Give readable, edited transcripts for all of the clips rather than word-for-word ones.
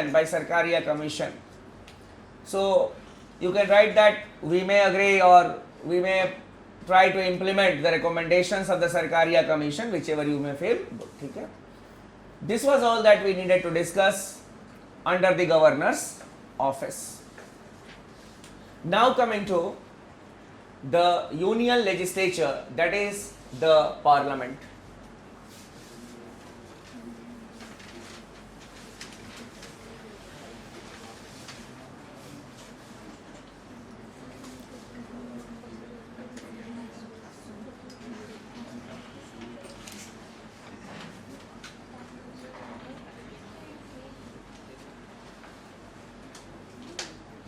decision by Sarkaria Commission. So you can write that we may agree or we may try to implement the recommendations of the Sarkaria Commission, whichever you may feel. Okay. This was all that we needed to discuss under the Governor's office. Now coming to the union legislature, that is the parliament.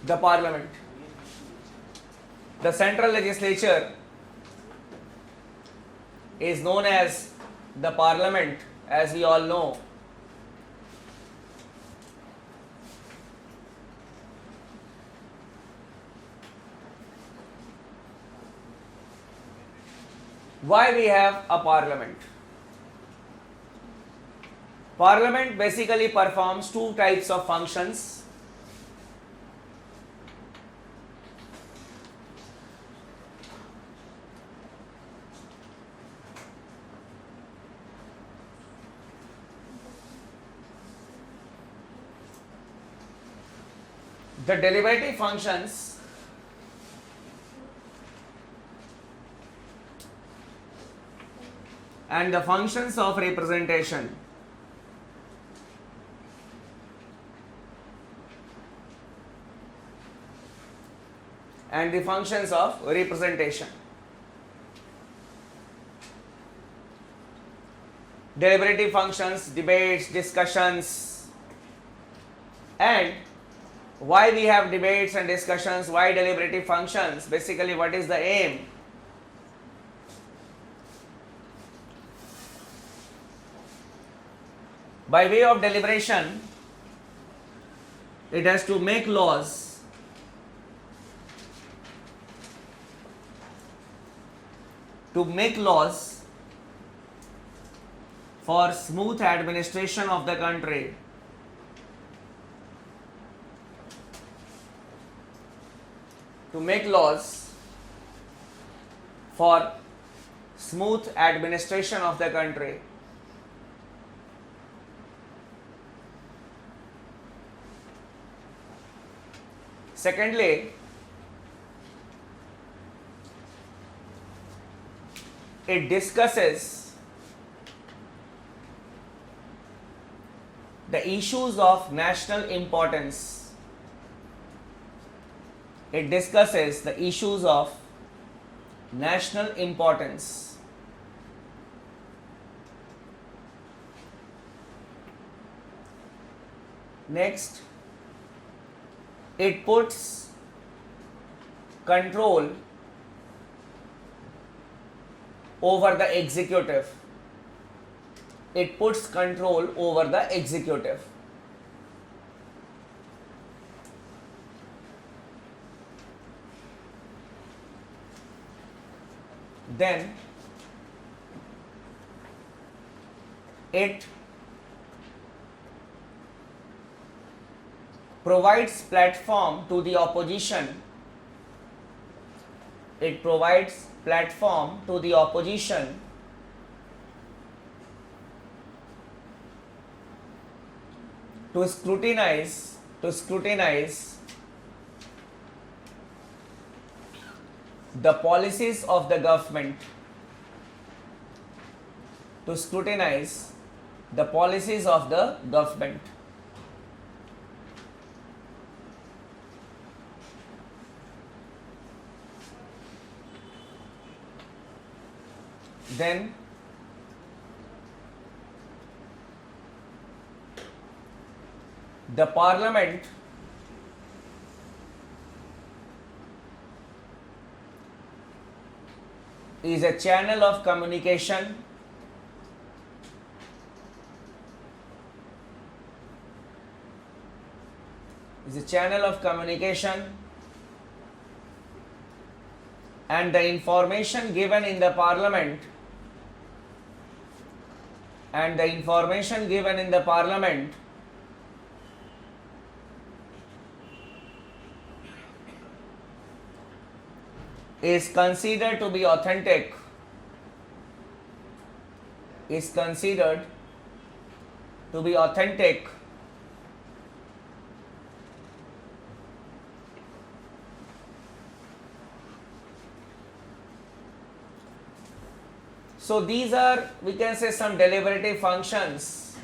The parliament. The central legislature is known as the parliament, as we all know. Why we have a parliament? Parliament basically performs two types of functions. The deliberative functions and the functions of representation. And the functions of representation. Deliberative functions, debates, discussions, and why we have debates and discussions, why deliberative functions, basically what is the aim? By way of deliberation, it has to make laws, for smooth administration of the country. To make laws for smooth administration of the country. Secondly, it discusses the issues of national importance. It discusses the issues of national importance. Next, it puts control over the executive. It puts control over the executive. Then it provides platform to the opposition. It provides platform to the opposition to scrutinize the policies of the government, to scrutinize the policies of the government. Then the parliament is a channel of communication and the information given in the parliament is considered to be authentic, is considered to be authentic so these are, we can say, some deliberative functions.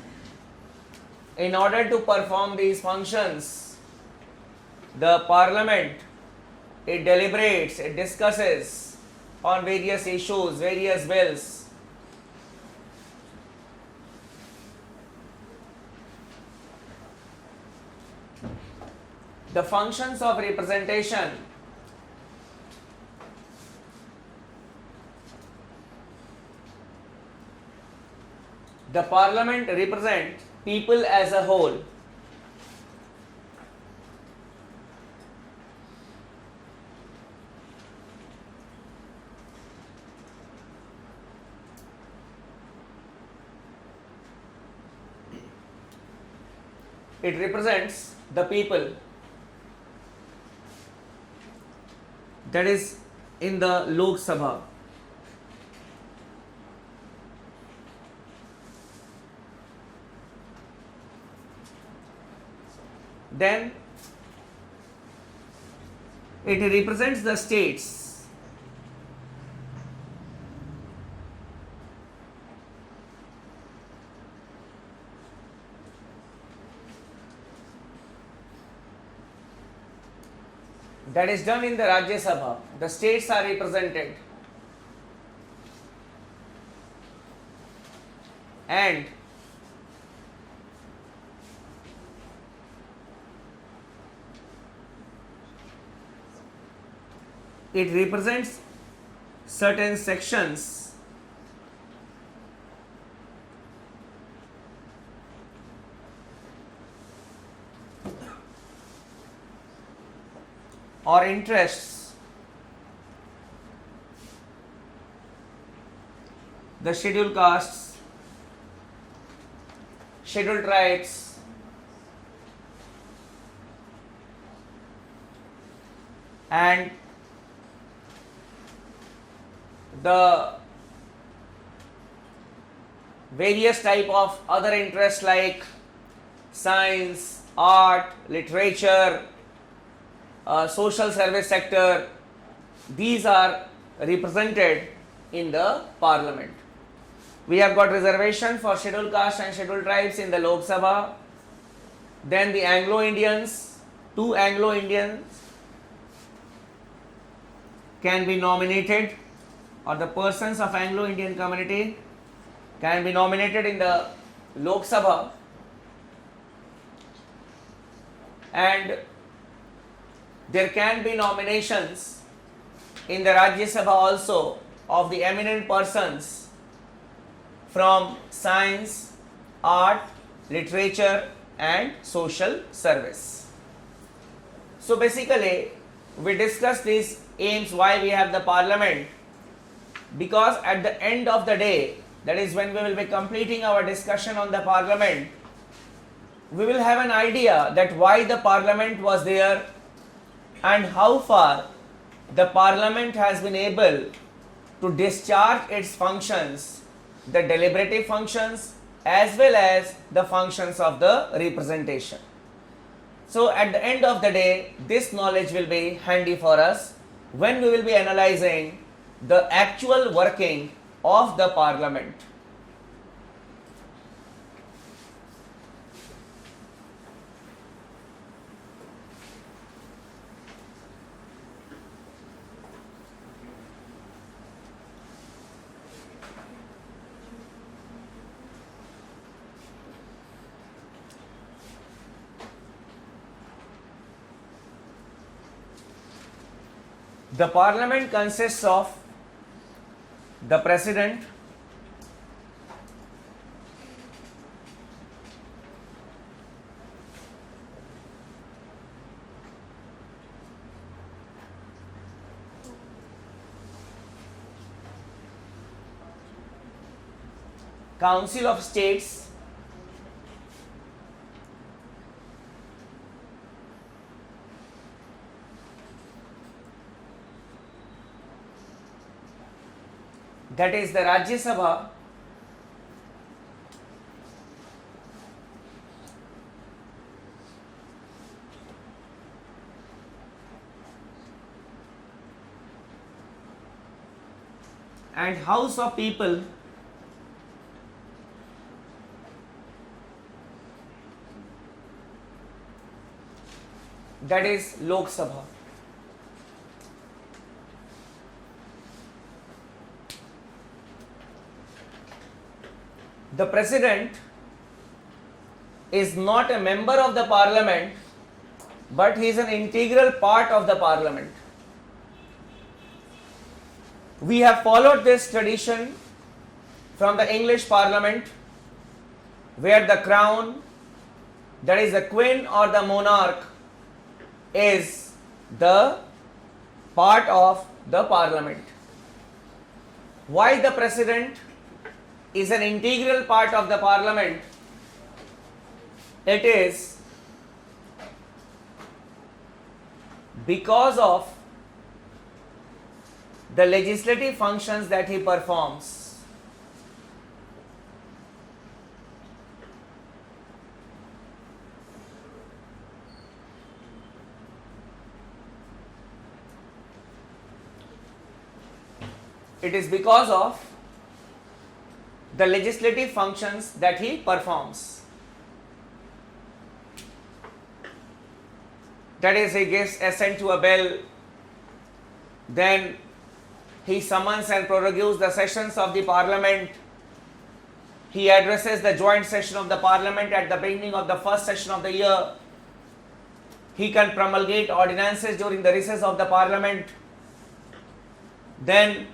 In order to perform these functions, the parliament, it deliberates, it discusses on various issues, various bills. The functions of representation. The parliament represents people as a whole. It represents the people, that is in the Lok Sabha. Then it represents the states. That is done in the Rajya Sabha. The states are represented. And it represents certain sections or interests. The scheduled castes, scheduled tribes, and the various type of other interests like science, art, literature, social service sector. These are represented in the parliament. We have got reservation for scheduled caste and scheduled tribes in the Lok Sabha. Then the Anglo-Indians, 2 Anglo-Indians can be nominated, or the persons of Anglo-Indian community can be nominated in the Lok Sabha, and there can be nominations in the Rajya Sabha also of the eminent persons from science, art, literature and social service. So basically we discussed these aims, why we have the parliament, because at the end of the day, that is when we will be completing our discussion on the parliament, we will have an idea that why the parliament was there and how far the parliament has been able to discharge its functions, the deliberative functions as well as the functions of the representation. So at the end of the day, this knowledge will be handy for us when we will be analyzing the actual working of the parliament. The parliament consists of the president, Council of States, that is the Rajya Sabha, and House of People, that is Lok Sabha. The President is not a member of the Parliament, but he is an integral part of the Parliament. We have followed this tradition from the English Parliament, where the crown, that is the Queen or the monarch, is the part of the Parliament. Why the President is an integral part of the Parliament? It is because of the legislative functions that he performs. It is because of the legislative functions that he performs. That is, he gives assent to a bill, then he summons and prorogues the sessions of the Parliament. He addresses the joint session of the Parliament at the beginning of the first session of the year. He can promulgate ordinances during the recess of the Parliament. Then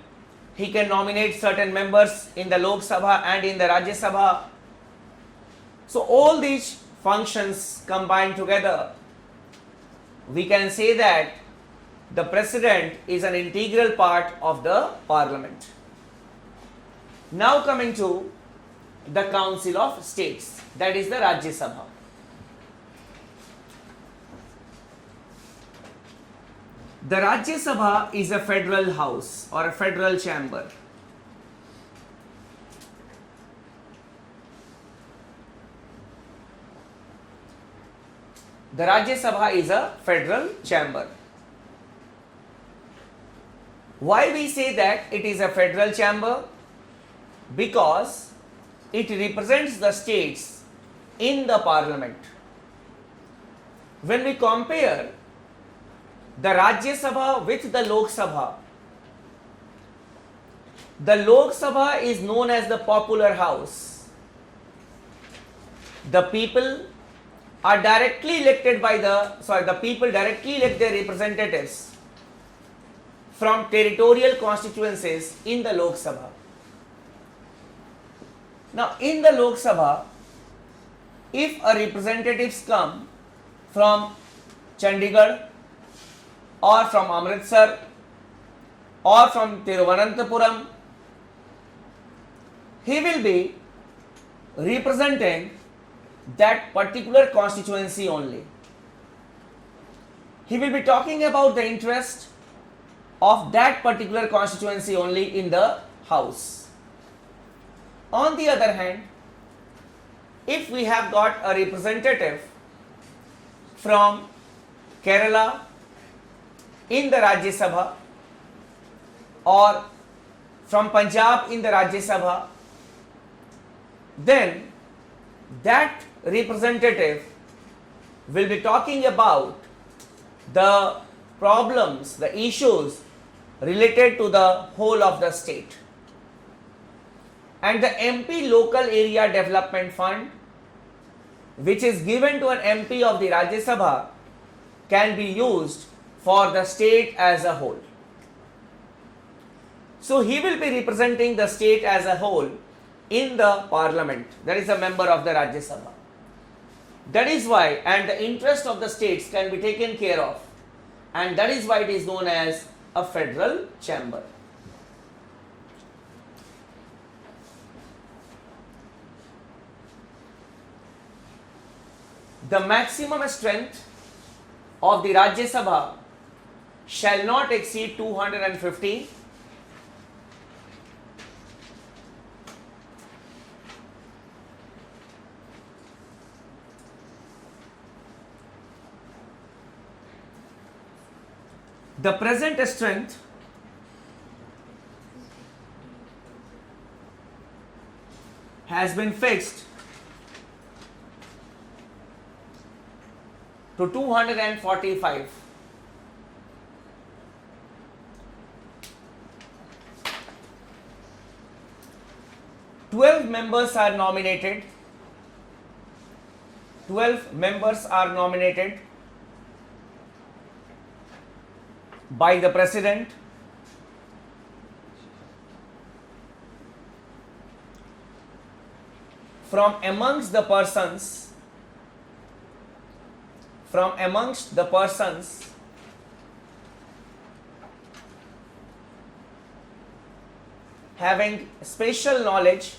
he can nominate certain members in the Lok Sabha and in the Rajya Sabha. So all these functions combined together, we can say that the President is an integral part of the Parliament. Now coming to the Council of States, that is the Rajya Sabha. The Rajya Sabha is a federal house or a federal chamber. The Rajya Sabha is a federal chamber. Why we say that it is a federal chamber? Because it represents the states in the Parliament. When we compare the Rajya Sabha with the Lok Sabha, the Lok Sabha is known as the popular house. The people are directly elected by the people directly elect their representatives from territorial constituencies in the Lok Sabha. Now in the Lok Sabha, if a representatives come from Chandigarh or from Amritsar or from Thiruvananthapuram, he will be representing that particular constituency only. He will be talking about the interest of that particular constituency only in the House. On the other hand, if we have got a representative from Kerala in the Rajya Sabha or from Punjab in the Rajya Sabha, then that representative will be talking about the problems, the issues related to the whole of the state. And the MP Local Area Development Fund, which is given to an MP of the Rajya Sabha, can be used for the state as a whole. So he will be representing the state as a whole in the Parliament. That is a member of the Rajya Sabha. That is why, and the interest of the states can be taken care of, and that is why it is known as a federal chamber. The maximum strength of the Rajya Sabha shall not exceed 250, The present strength has been fixed to 245. Twelve members are nominated. 12 members are nominated by the President from amongst the persons having special knowledge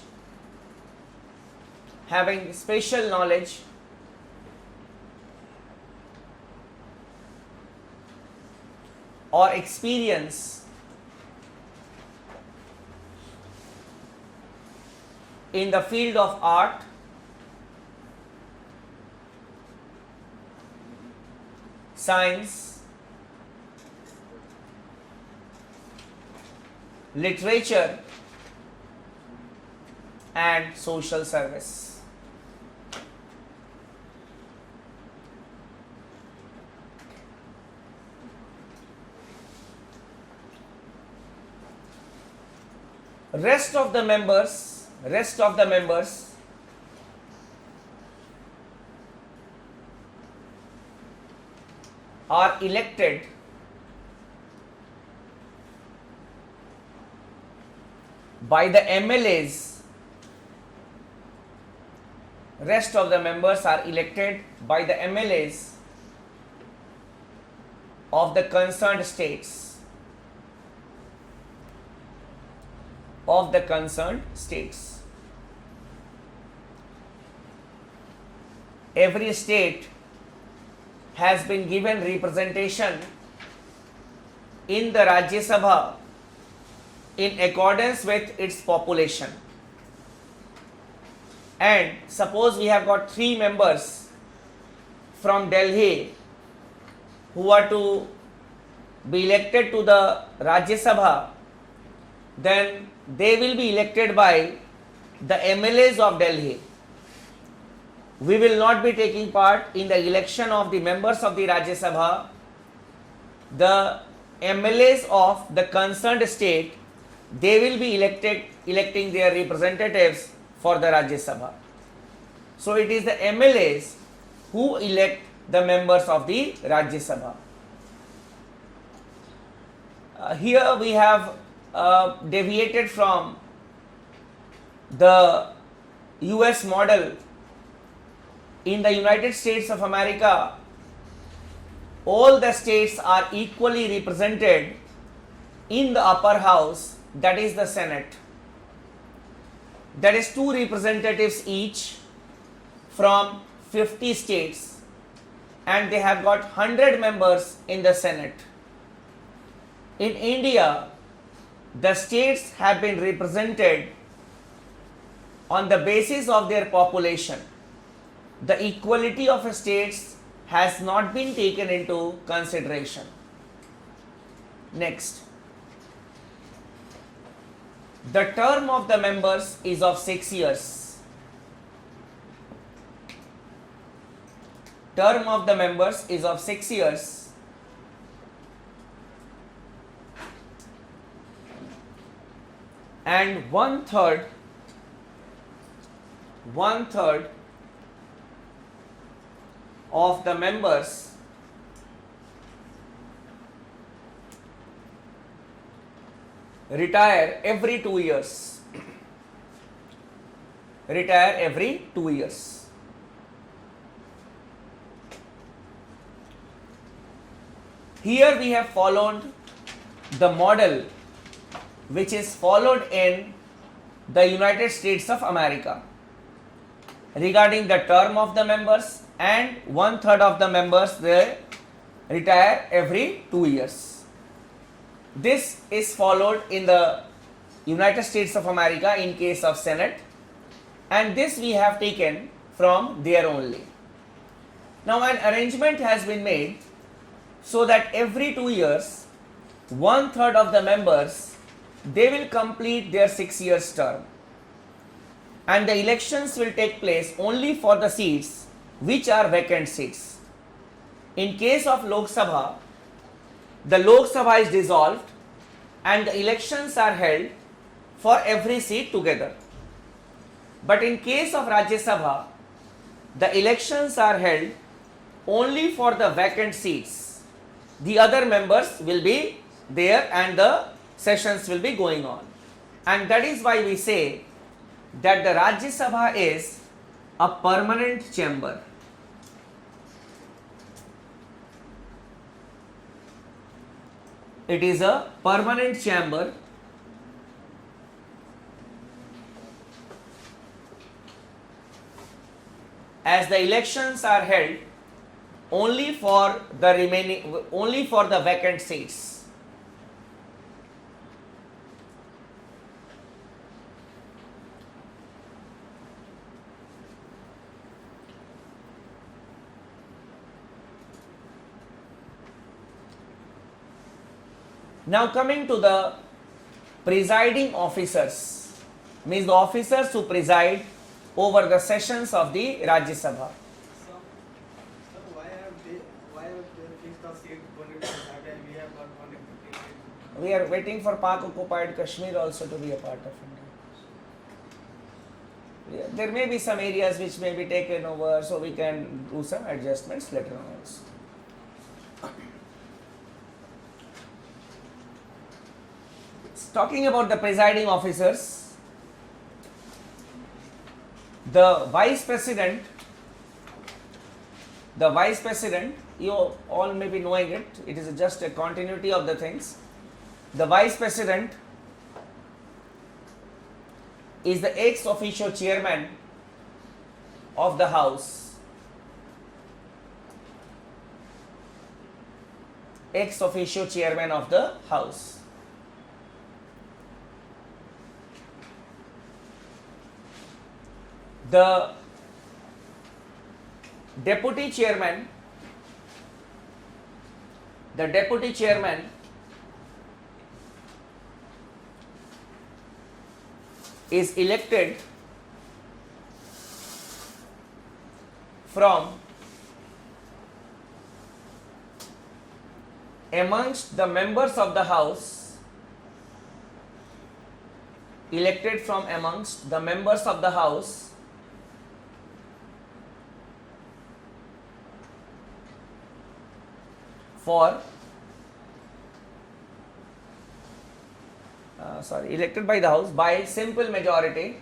or experience in the field of art, science, literature and social service. Rest of the members are elected by the MLAs. Rest of the members are elected by the MLAs of the concerned states. Every state has been given representation in the Rajya Sabha in accordance with its population. And suppose we have got 3 members from Delhi who are to be elected to the Rajya Sabha, then they will be elected by the MLAs of Delhi. We will not be taking part in the election of the members of the Rajya Sabha. The MLAs of the concerned state, they will be electing their representatives for the Rajya Sabha. So it is the MLAs who elect the members of the Rajya Sabha. Here we have deviated from the US model. In the United States of America, all the states are equally represented in the upper house, that is the Senate. That is 2 representatives each from 50 states, and they have got 100 members in the Senate. In India, the states have been represented on the basis of their population. The equality of states has not been taken into consideration. Next, the term of the members is of 6 years. Term of the members is of 6 years. And one third of the members retire every 2 years. Retire every 2 years. Here we have followed the model which is followed in the United States of America regarding the term of the members, and 1/3 of the members they retire every 2 years. This is followed in the United States of America in case of Senate, and this we have taken from there only. Now an arrangement has been made so that every 2 years 1/3 of the members, they will complete their 6 years term, and the elections will take place only for the seats which are vacant seats. In case of Lok Sabha, the Lok Sabha is dissolved and the elections are held for every seat together. But in case of Rajya Sabha, the elections are held only for the vacant seats. The other members will be there and the sessions will be going on. And that is why we say that the Rajya Sabha is a permanent chamber. It is a permanent chamber as the elections are held only for the vacant seats. Now coming to the presiding officers, means the officers who preside over the sessions of the Rajya Sabha. So, why have they fixed the seat going to Saturday? We have got 150. We are waiting for Pak occupied Kashmir also to be a part of India. There may be some areas which may be taken over, so we can do some adjustments later on also. Talking about the presiding officers, the vice president, you all may be knowing it, it is just a continuity of the things. The vice president is the ex officio chairman of the house. Ex officio chairman of the house. The deputy chairman is elected from amongst the members of the house, for elected by the house by simple majority,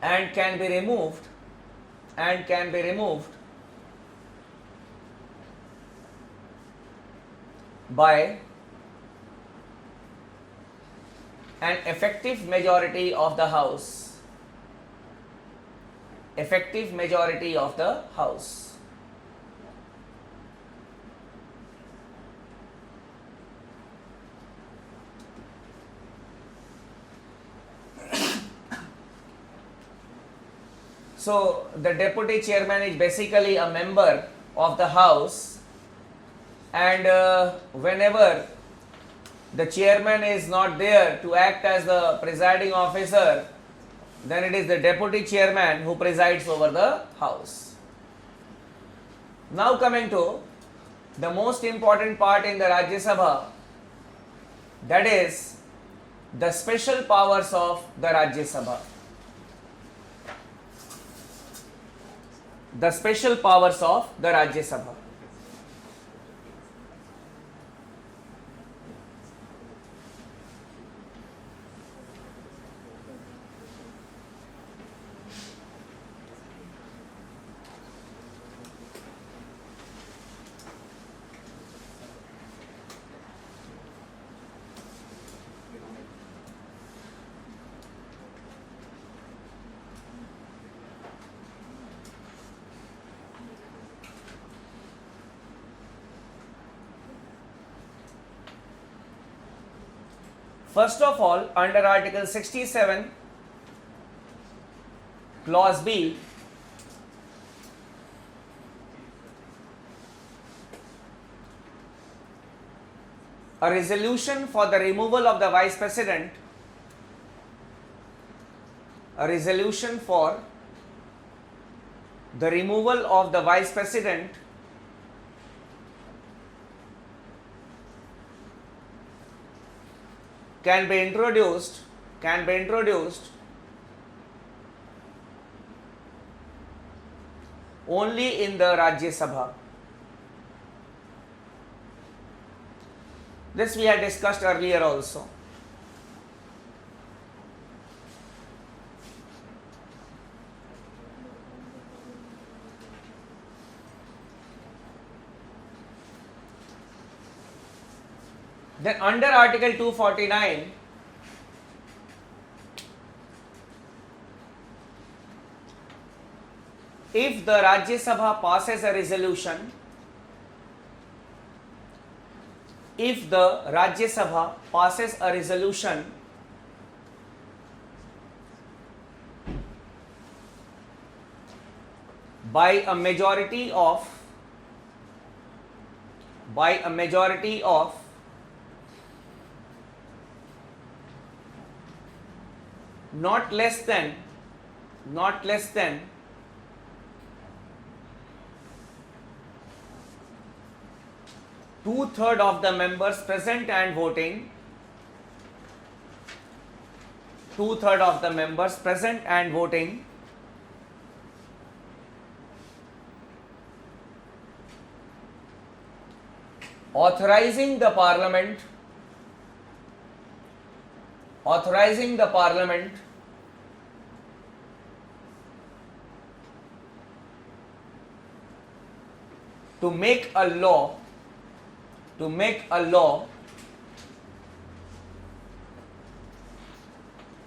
and can be removed by an effective majority of the house. So the deputy chairman is basically a member of the house, and whenever the chairman is not there to act as the presiding officer, then it is the deputy chairman who presides over the house. Now coming to the most important part in the Rajya Sabha, that is the special powers of the Rajya Sabha. The special powers of the Rajya Sabha. First of all, under Article 67, Clause B, a resolution for the removal of the vice president, a resolution for the removal of the vice president can be introduced only in the Rajya Sabha. This we had discussed earlier also. Then under Article 249, if the Rajya Sabha passes a resolution, if the Rajya Sabha passes a resolution by a majority of not less than 2/3 of the members present and voting, 2/3 of the members present and voting, authorizing the parliament to make a law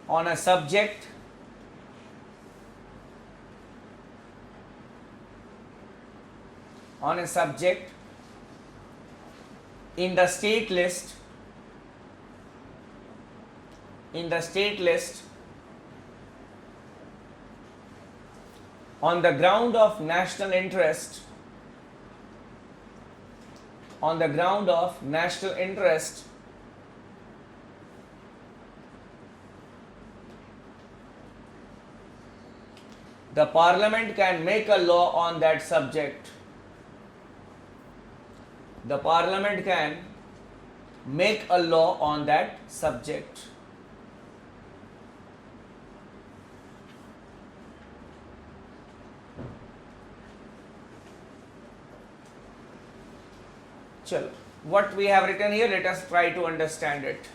on a subject in the state list on the ground of national interest, the parliament can make a law on that subject. The parliament can make a law on that subject. Chalo, what we have written here, let us try to understand it.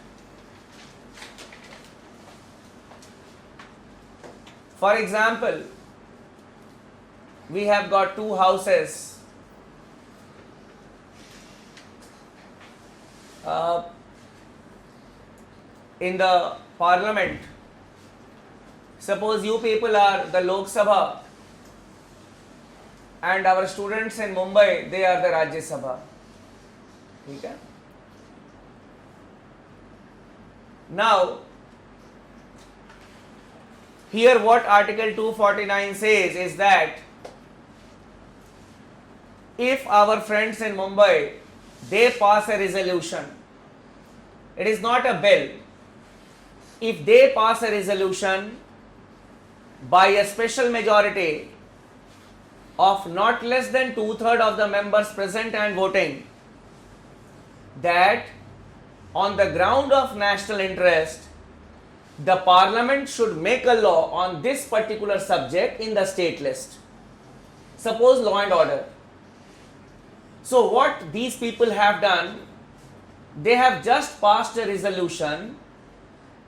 For example, we have got two houses. In the parliament, suppose you people are the Lok Sabha and our students in Mumbai, they are the Rajya Sabha. Okay? Now, here what Article 249 says is that if our friends in Mumbai, they pass a resolution, it is not a bill. If they pass a resolution by a special majority of not less than 2/3 of the members present and voting, that on the ground of national interest, the parliament should make a law on this particular subject in the state list. Suppose law and order. So what these people have done, they have just passed a resolution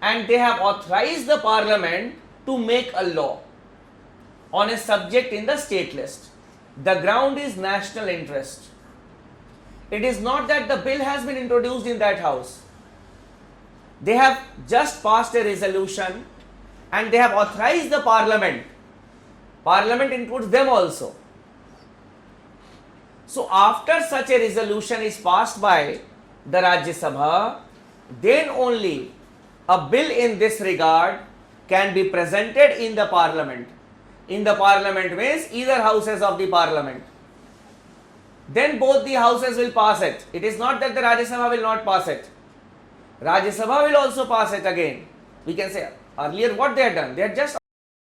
and they have authorized the parliament to make a law on a subject in the state list. The ground is national interest. It is not that the bill has been introduced in that house. They have just passed a resolution and they have authorized the parliament. Parliament includes them also. So after such a resolution is passed by the Rajya Sabha, then only a bill in this regard can be presented in the parliament. In the parliament means either houses of the parliament. then both the houses will pass it. It is not that the Rajya Sabha will not pass it. Rajya Sabha will also pass it again. We can say earlier what they had done, they had just